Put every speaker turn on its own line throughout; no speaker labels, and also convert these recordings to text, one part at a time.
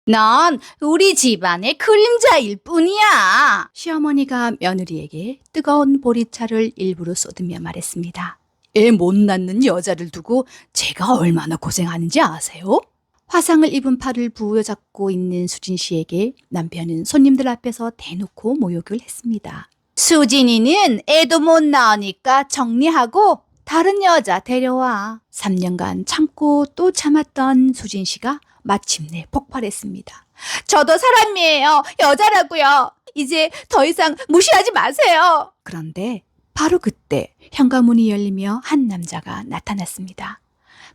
넌 우리 집안의 그림자일 뿐이야. 시어머니가 며느리에게 뜨거운 보리차를 일부러 쏟으며 말했습니다. 애 못 낳는 여자를 두고 제가 얼마나 고생하는지 아세요? 화상을 입은 팔을 부여잡고 있는 수진 씨에게 남편은 손님들 앞에서 대놓고 모욕을 했습니다. 수진이는 애도 못 낳으니까 정리하고 다른 여자 데려와. 3년간 참고 또 참았던 수진 씨가 마침내 폭발했습니다. 저도 사람이에요. 여자라고요. 이제 더 이상 무시하지 마세요. 그런데 바로 그때 현관문이 열리며 한 남자가 나타났습니다.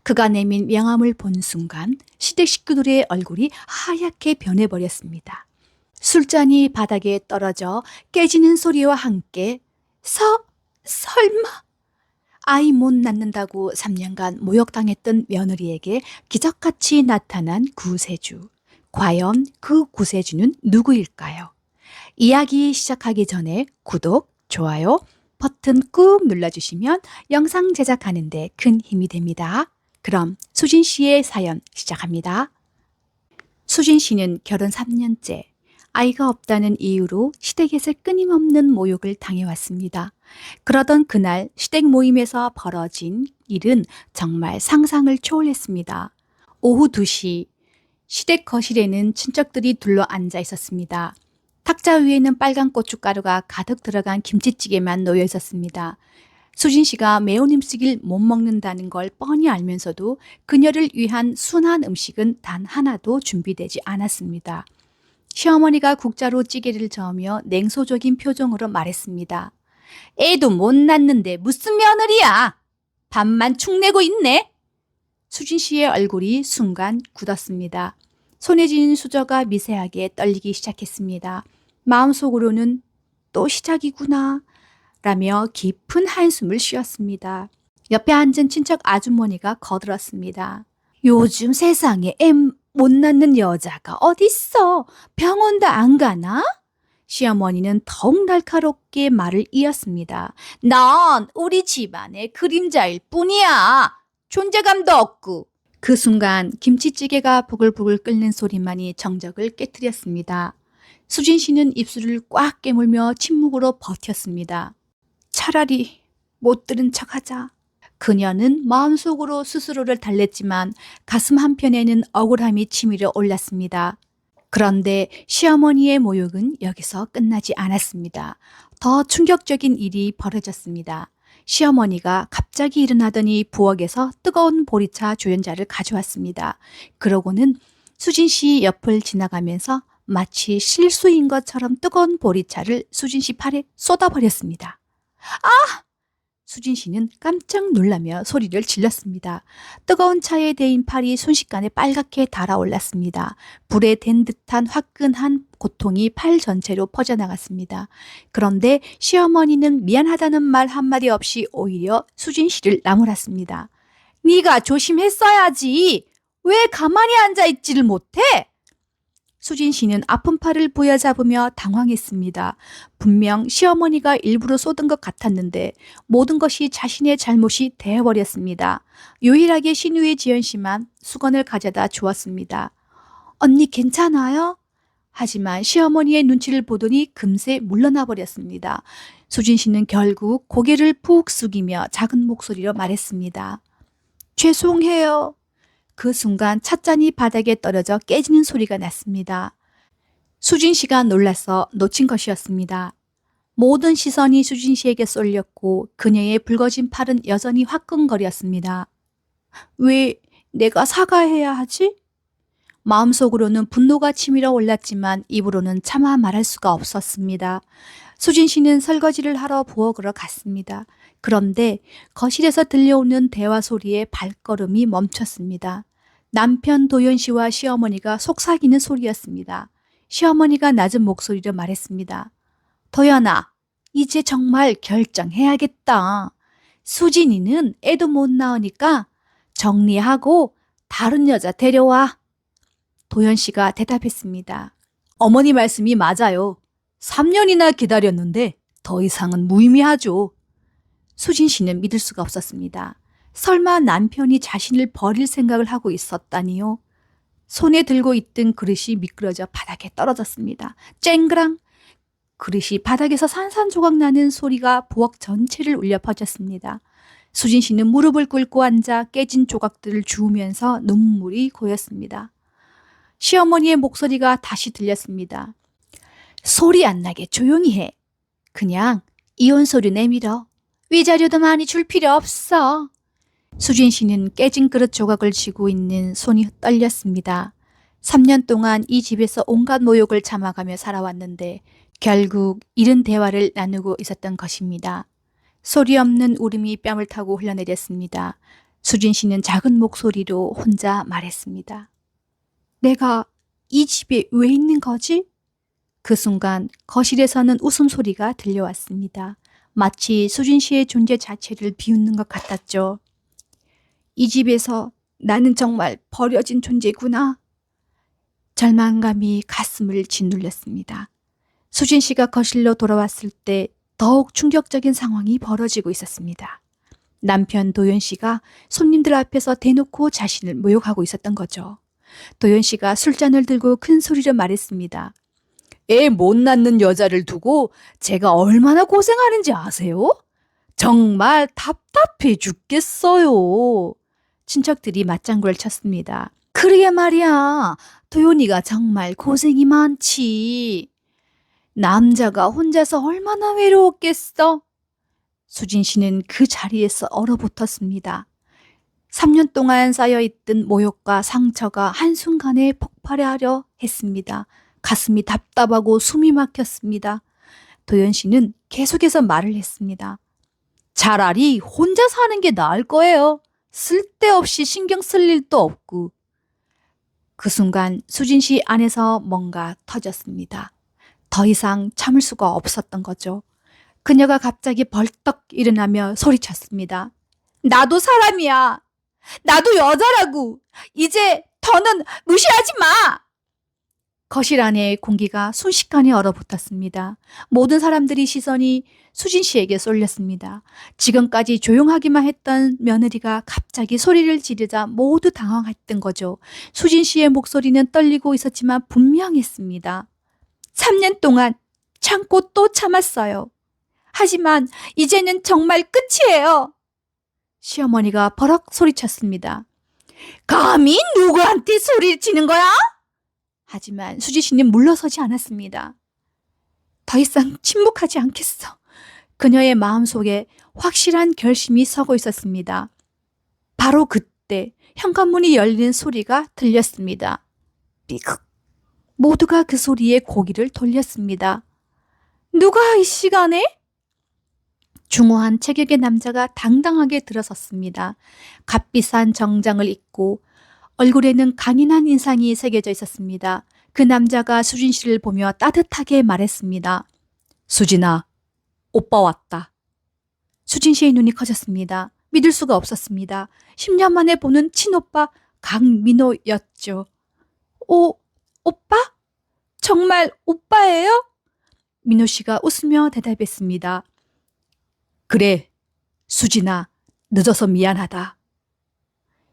그가 내민 명함을 본 순간 시댁 식구들의 얼굴이 하얗게 변해버렸습니다. 술잔이 바닥에 떨어져 깨지는 소리와 함께 설마? 아이 못 낳는다고 3년간 모욕당했던 며느리에게 기적같이 나타난 구세주. 과연 그 구세주는 누구일까요? 이야기 시작하기 전에 구독, 좋아요, 버튼 꾹 눌러주시면 영상 제작하는 데 큰 힘이 됩니다. 그럼 수진 씨의 사연 시작합니다. 수진 씨는 결혼 3년째, 아이가 없다는 이유로 시댁에서 끊임없는 모욕을 당해왔습니다. 그러던 그날 시댁 모임에서 벌어진 일은 정말 상상을 초월했습니다. 오후 2시, 시댁 거실에는 친척들이 둘러 앉아 있었습니다. 탁자 위에는 빨간 고춧가루가 가득 들어간 김치찌개만 놓여 있었습니다. 수진 씨가 매운 음식을 못 먹는다는 걸 뻔히 알면서도 그녀를 위한 순한 음식은 단 하나도 준비되지 않았습니다. 시어머니가 국자로 찌개를 저으며 냉소적인 표정으로 말했습니다. 애도 못 낳는데 무슨 며느리야? 밥만 축내고 있네? 수진 씨의 얼굴이 순간 굳었습니다. 손에 쥔 수저가 미세하게 떨리기 시작했습니다. 마음속으로는 또 시작이구나 라며 깊은 한숨을 쉬었습니다. 옆에 앉은 친척 아주머니가 거들었습니다. 요즘 세상에 애 못 낳는 여자가 어딨어? 병원도 안 가나? 시어머니는 더욱 날카롭게 말을 이었습니다. 넌 우리 집안의 그림자일 뿐이야. 존재감도 없고. 그 순간 김치찌개가 부글부글 끓는 소리만이 정적을 깨뜨렸습니다. 수진 씨는 입술을 꽉 깨물며 침묵으로 버텼습니다. 차라리 못 들은 척하자. 그녀는 마음속으로 스스로를 달랬지만 가슴 한편에는 억울함이 치밀어 올랐습니다. 그런데 시어머니의 모욕은 여기서 끝나지 않았습니다. 더 충격적인 일이 벌어졌습니다. 시어머니가 갑자기 일어나더니 부엌에서 뜨거운 보리차 조연자를 가져왔습니다. 그러고는 수진 씨 옆을 지나가면서 마치 실수인 것처럼 뜨거운 보리차를 수진 씨 팔에 쏟아버렸습니다. 아! 수진 씨는 깜짝 놀라며 소리를 질렀습니다. 뜨거운 차에 데인 팔이 순식간에 빨갛게 달아올랐습니다. 불에 댄 듯한 화끈한 고통이 팔 전체로 퍼져나갔습니다. 그런데 시어머니는 미안하다는 말 한마디 없이 오히려 수진 씨를 나무랐습니다. 네가 조심했어야지. 왜 가만히 앉아있지를 못해? 수진 씨는 아픈 팔을 부여잡으며 당황했습니다. 분명 시어머니가 일부러 쏟은 것 같았는데 모든 것이 자신의 잘못이 되어버렸습니다. 유일하게 신우의 지연 씨만 수건을 가져다 주었습니다. 언니 괜찮아요? 하지만 시어머니의 눈치를 보더니 금세 물러나 버렸습니다. 수진 씨는 결국 고개를 푹 숙이며 작은 목소리로 말했습니다. 죄송해요. 그 순간 찻잔이 바닥에 떨어져 깨지는 소리가 났습니다. 수진 씨가 놀라서 놓친 것이었습니다. 모든 시선이 수진 씨에게 쏠렸고 그녀의 붉어진 팔은 여전히 화끈거렸습니다. 왜 내가 사과해야 하지? 마음속으로는 분노가 치밀어 올랐지만 입으로는 차마 말할 수가 없었습니다. 수진 씨는 설거지를 하러 부엌으로 갔습니다. 그런데 거실에서 들려오는 대화 소리에 발걸음이 멈췄습니다. 남편 도현 씨와 시어머니가 속삭이는 소리였습니다. 시어머니가 낮은 목소리로 말했습니다. 도현아, 이제 정말 결정해야겠다. 수진이는 애도 못 낳으니까 정리하고 다른 여자 데려와. 도현 씨가 대답했습니다. 어머니 말씀이 맞아요. 3년이나 기다렸는데 더 이상은 무의미하죠. 수진 씨는 믿을 수가 없었습니다. 설마 남편이 자신을 버릴 생각을 하고 있었다니요? 손에 들고 있던 그릇이 미끄러져 바닥에 떨어졌습니다. 쨍그랑! 그릇이 바닥에서 산산조각 나는 소리가 부엌 전체를 울려 퍼졌습니다. 수진 씨는 무릎을 꿇고 앉아 깨진 조각들을 주우면서 눈물이 고였습니다. 시어머니의 목소리가 다시 들렸습니다. 소리 안 나게 조용히 해. 그냥 이혼 소리 내밀어. 위자료도 많이 줄 필요 없어. 수진 씨는 깨진 그릇 조각을 쥐고 있는 손이 떨렸습니다. 3년 동안 이 집에서 온갖 모욕을 참아가며 살아왔는데 결국 이런 대화를 나누고 있었던 것입니다. 소리 없는 울음이 뺨을 타고 흘러내렸습니다. 수진 씨는 작은 목소리로 혼자 말했습니다. 내가 이 집에 왜 있는 거지? 그 순간 거실에서는 웃음소리가 들려왔습니다. 마치 수진 씨의 존재 자체를 비웃는 것 같았죠. 이 집에서 나는 정말 버려진 존재구나. 절망감이 가슴을 짓눌렸습니다. 수진 씨가 거실로 돌아왔을 때 더욱 충격적인 상황이 벌어지고 있었습니다. 남편 도연 씨가 손님들 앞에서 대놓고 자신을 모욕하고 있었던 거죠. 도연 씨가 술잔을 들고 큰 소리로 말했습니다. 애 못 낳는 여자를 두고 제가 얼마나 고생하는지 아세요? 정말 답답해 죽겠어요. 친척들이 맞장구를 쳤습니다. 그러게 말이야. 도연이가 정말 고생이 많지. 남자가 혼자서 얼마나 외로웠겠어? 수진 씨는 그 자리에서 얼어붙었습니다. 3년 동안 쌓여있던 모욕과 상처가 한순간에 폭발하려 했습니다. 가슴이 답답하고 숨이 막혔습니다. 도연 씨는 계속해서 말을 했습니다. 차라리 혼자 사는 게 나을 거예요. 쓸데없이 신경 쓸 일도 없고. 그 순간 수진 씨 안에서 뭔가 터졌습니다. 더 이상 참을 수가 없었던 거죠. 그녀가 갑자기 벌떡 일어나며 소리쳤습니다. 나도 사람이야. 나도 여자라고. 이제 더는 무시하지 마. 거실 안에 공기가 순식간에 얼어붙었습니다. 모든 사람들이 시선이 수진 씨에게 쏠렸습니다. 지금까지 조용하기만 했던 며느리가 갑자기 소리를 지르자 모두 당황했던 거죠. 수진 씨의 목소리는 떨리고 있었지만 분명했습니다. 3년 동안 참고 또 참았어요. 하지만 이제는 정말 끝이에요. 시어머니가 버럭 소리쳤습니다. 감히 누구한테 소리를 치는 거야? 하지만 수지 씨는 물러서지 않았습니다. 더 이상 침묵하지 않겠어. 그녀의 마음속에 확실한 결심이 서고 있었습니다. 바로 그때 현관문이 열리는 소리가 들렸습니다. 삐걱. 모두가 그 소리에 고개를 돌렸습니다. 누가 이 시간에? 중후한 체격의 남자가 당당하게 들어섰습니다. 값비싼 정장을 입고 얼굴에는 강인한 인상이 새겨져 있었습니다. 그 남자가 수진 씨를 보며 따뜻하게 말했습니다. 수진아, 오빠 왔다. 수진 씨의 눈이 커졌습니다. 믿을 수가 없었습니다. 10년 만에 보는 친오빠 강민호였죠. 오빠? 정말 오빠예요? 민호 씨가 웃으며 대답했습니다. 그래, 수진아, 늦어서 미안하다.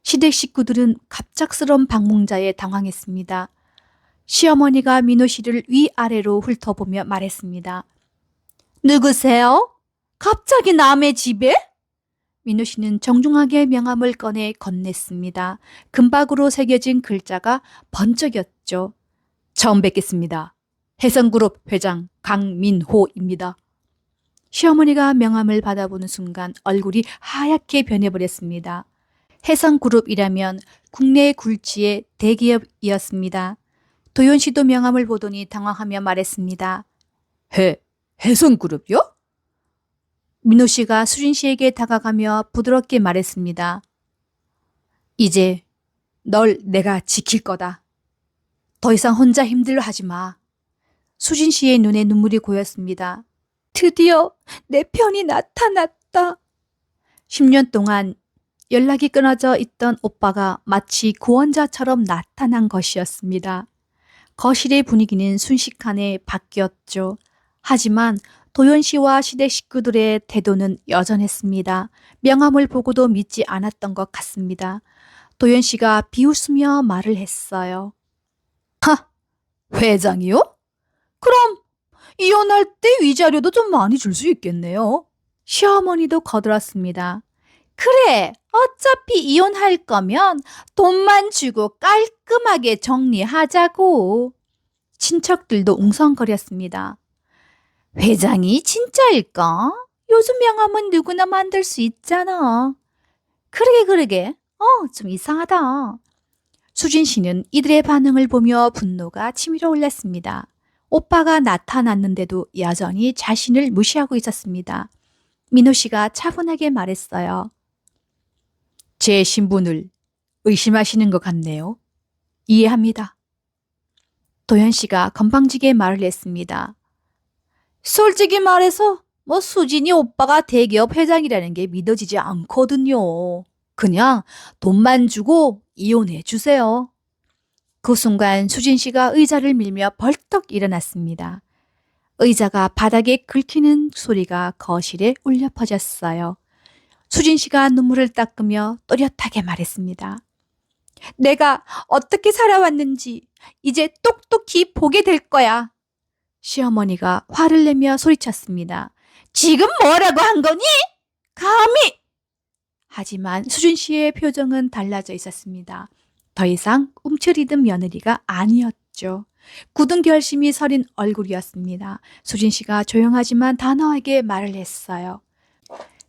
시댁 식구들은 갑작스러운 방문자에 당황했습니다. 시어머니가 민호 씨를 위아래로 훑어보며 말했습니다. 누구세요? 갑자기 남의 집에? 민호 씨는 정중하게 명함을 꺼내 건넸습니다. 금박으로 새겨진 글자가 번쩍였죠. 처음 뵙겠습니다. 해성그룹 회장 강민호입니다. 시어머니가 명함을 받아보는 순간 얼굴이 하얗게 변해버렸습니다. 해성그룹이라면 국내 굴지의 대기업이었습니다. 도연 씨도 명함을 보더니 당황하며 말했습니다. 해성그룹이요? 민호 씨가 수진 씨에게 다가가며 부드럽게 말했습니다. 이제 널 내가 지킬 거다. 더 이상 혼자 힘들어 하지 마. 수진 씨의 눈에 눈물이 고였습니다. 드디어 내 편이 나타났다. 10년 동안 연락이 끊어져 있던 오빠가 마치 구원자처럼 나타난 것이었습니다. 거실의 분위기는 순식간에 바뀌었죠. 하지만 도연 씨와 시댁 식구들의 태도는 여전했습니다. 명함을 보고도 믿지 않았던 것 같습니다. 도연 씨가 비웃으며 말을 했어요. 하, 회장이요? 그럼 이혼할 때 위자료도 좀 많이 줄 수 있겠네요. 시어머니도 거들었습니다. 그래, 어차피 이혼할 거면 돈만 주고 깔끔하게 정리하자고. 친척들도 웅성거렸습니다. 회장이 진짜일까? 요즘 명함은 누구나 만들 수 있잖아. 그러게. 좀 이상하다. 수진 씨는 이들의 반응을 보며 분노가 치밀어 올랐습니다. 오빠가 나타났는데도 여전히 자신을 무시하고 있었습니다. 민호 씨가 차분하게 말했어요. 제 신분을 의심하시는 것 같네요. 이해합니다. 도현 씨가 건방지게 말을 했습니다. 솔직히 말해서 수진이 오빠가 대기업 회장이라는 게 믿어지지 않거든요. 그냥 돈만 주고 이혼해 주세요. 그 순간 수진 씨가 의자를 밀며 벌떡 일어났습니다. 의자가 바닥에 긁히는 소리가 거실에 울려 퍼졌어요. 수진 씨가 눈물을 닦으며 또렷하게 말했습니다. 내가 어떻게 살아왔는지 이제 똑똑히 보게 될 거야. 시어머니가 화를 내며 소리쳤습니다. 지금 뭐라고 한 거니? 감히! 하지만 수진 씨의 표정은 달라져 있었습니다. 더 이상 움츠리던 며느리가 아니었죠. 굳은 결심이 서린 얼굴이었습니다. 수진 씨가 조용하지만 단호하게 말을 했어요.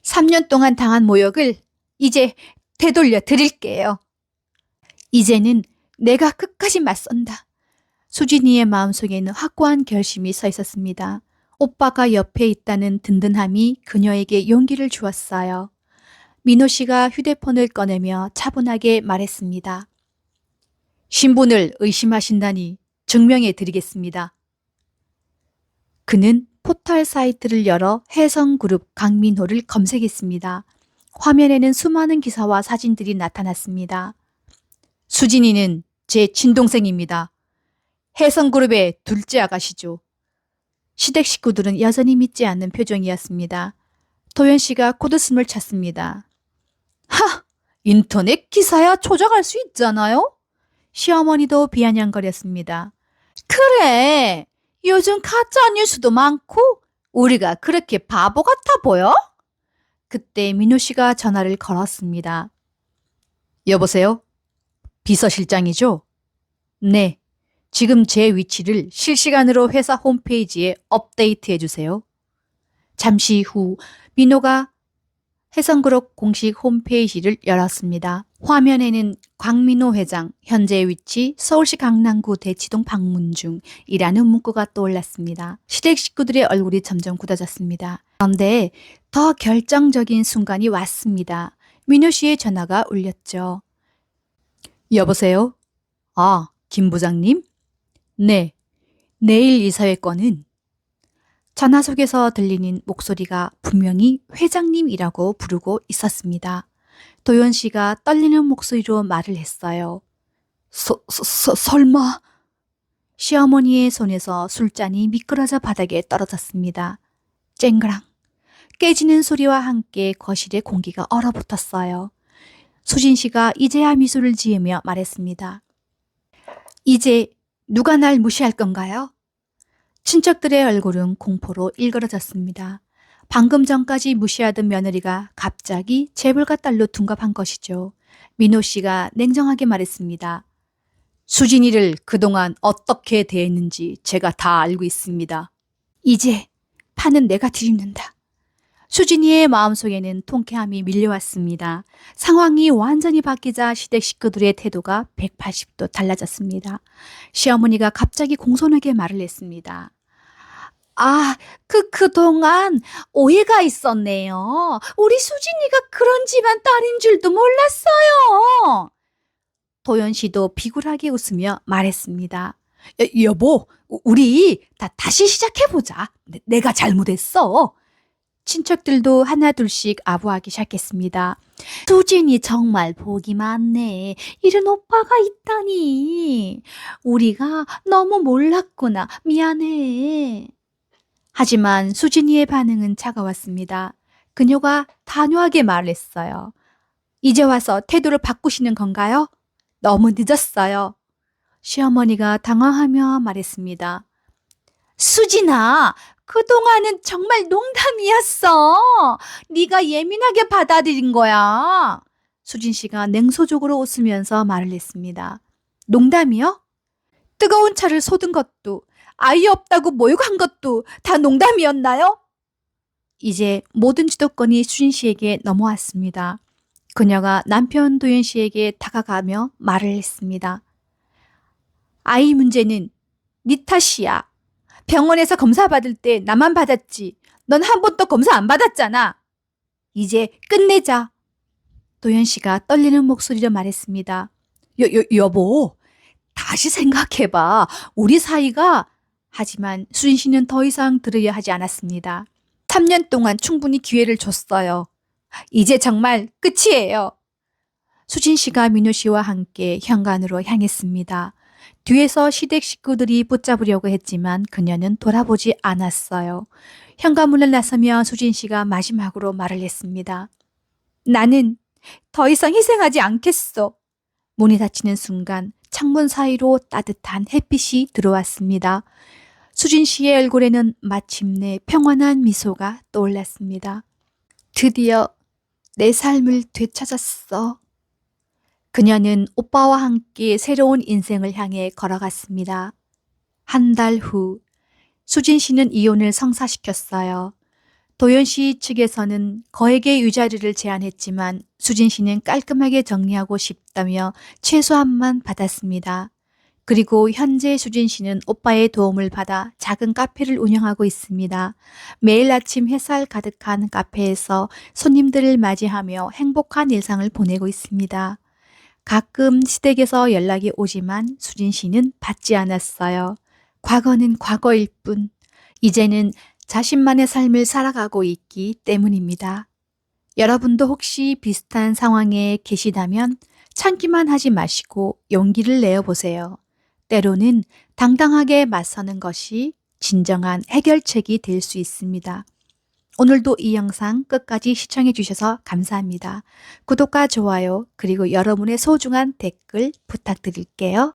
3년 동안 당한 모욕을 이제 되돌려 드릴게요. 이제는 내가 끝까지 맞선다. 수진이의 마음속에는 확고한 결심이 서 있었습니다. 오빠가 옆에 있다는 든든함이 그녀에게 용기를 주었어요. 민호 씨가 휴대폰을 꺼내며 차분하게 말했습니다. 신분을 의심하신다니 증명해 드리겠습니다. 그는 포털 사이트를 열어 혜성그룹 강민호를 검색했습니다. 화면에는 수많은 기사와 사진들이 나타났습니다. 수진이는 제 친동생입니다. 혜성그룹의 둘째 아가씨죠. 시댁 식구들은 여전히 믿지 않는 표정이었습니다. 도연 씨가 코드숨을 찼습니다. 하! 인터넷 기사야 조작할 수 있잖아요? 시어머니도 비아냥거렸습니다. 그래! 요즘 가짜 뉴스도 많고 우리가 그렇게 바보 같아 보여? 그때 민호 씨가 전화를 걸었습니다. 여보세요? 비서실장이죠? 네. 지금 제 위치를 실시간으로 회사 홈페이지에 업데이트해 주세요. 잠시 후 민호가 혜성그룹 공식 홈페이지를 열었습니다. 화면에는 광민호 회장, 현재 위치 서울시 강남구 대치동 방문 중이라는 문구가 떠올랐습니다. 시댁 식구들의 얼굴이 점점 굳어졌습니다. 그런데 더 결정적인 순간이 왔습니다. 민호 씨의 전화가 울렸죠. 여보세요? 김 부장님? 네, 내일 이사회 건은 전화 속에서 들리는 목소리가 분명히 회장님이라고 부르고 있었습니다. 도연 씨가 떨리는 목소리로 말을 했어요. 설마? 시어머니의 손에서 술잔이 미끄러져 바닥에 떨어졌습니다. 쨍그랑 깨지는 소리와 함께 거실의 공기가 얼어붙었어요. 수진 씨가 이제야 미소를 지으며 말했습니다. 이제 누가 날 무시할 건가요? 친척들의 얼굴은 공포로 일그러졌습니다. 방금 전까지 무시하던 며느리가 갑자기 재벌가 딸로 둔갑한 것이죠. 민호 씨가 냉정하게 말했습니다. 수진이를 그동안 어떻게 대했는지 제가 다 알고 있습니다. 이제 판은 내가 뒤집는다. 수진이의 마음속에는 통쾌함이 밀려왔습니다. 상황이 완전히 바뀌자 시댁 식구들의 태도가 180도 달라졌습니다. 시어머니가 갑자기 공손하게 말을 했습니다. 그동안 오해가 있었네요. 우리 수진이가 그런 집안 딸인 줄도 몰랐어요. 도연 씨도 비굴하게 웃으며 말했습니다. 여보, 우리 다시 시작해보자. 내가 잘못했어. 친척들도 하나둘씩 아부하기 시작했습니다. 수진이 정말 복이 많네. 이런 오빠가 있다니. 우리가 너무 몰랐구나. 미안해. 하지만 수진이의 반응은 차가웠습니다. 그녀가 단호하게 말했어요. 이제 와서 태도를 바꾸시는 건가요? 너무 늦었어요. 시어머니가 당황하며 말했습니다. 수진아, 그동안은 정말 농담이었어. 네가 예민하게 받아들인 거야. 수진 씨가 냉소적으로 웃으면서 말을 했습니다. 농담이요? 뜨거운 차를 쏟은 것도, 아이 없다고 모욕한 것도 다 농담이었나요? 이제 모든 주도권이 수진 씨에게 넘어왔습니다. 그녀가 남편 도현 씨에게 다가가며 말을 했습니다. 아이 문제는 네 탓이야. 병원에서 검사 받을 때 나만 받았지. 넌 한 번도 검사 안 받았잖아. 이제 끝내자. 도현 씨가 떨리는 목소리로 말했습니다. 여보, 다시 생각해봐. 우리 사이가. 하지만 수진 씨는 더 이상 들으려 하지 않았습니다. 3년 동안 충분히 기회를 줬어요. 이제 정말 끝이에요. 수진 씨가 민호 씨와 함께 현관으로 향했습니다. 뒤에서 시댁 식구들이 붙잡으려고 했지만 그녀는 돌아보지 않았어요. 현관문을 나서며 수진 씨가 마지막으로 말을 했습니다. 나는 더 이상 희생하지 않겠어. 문이 닫히는 순간 창문 사이로 따뜻한 햇빛이 들어왔습니다. 수진 씨의 얼굴에는 마침내 평온한 미소가 떠올랐습니다. 드디어 내 삶을 되찾았어. 그녀는 오빠와 함께 새로운 인생을 향해 걸어갔습니다. 한 달 후, 수진 씨는 이혼을 성사시켰어요. 도연 씨 측에서는 거액의 위자료를 제안했지만 수진 씨는 깔끔하게 정리하고 싶다며 최소한만 받았습니다. 그리고 현재 수진 씨는 오빠의 도움을 받아 작은 카페를 운영하고 있습니다. 매일 아침 햇살 가득한 카페에서 손님들을 맞이하며 행복한 일상을 보내고 있습니다. 가끔 시댁에서 연락이 오지만 수진 씨는 받지 않았어요. 과거는 과거일 뿐, 이제는 자신만의 삶을 살아가고 있기 때문입니다. 여러분도 혹시 비슷한 상황에 계시다면 참기만 하지 마시고 용기를 내어보세요. 때로는 당당하게 맞서는 것이 진정한 해결책이 될 수 있습니다. 오늘도 이 영상 끝까지 시청해 주셔서 감사합니다. 구독과 좋아요 그리고 여러분의 소중한 댓글 부탁드릴게요.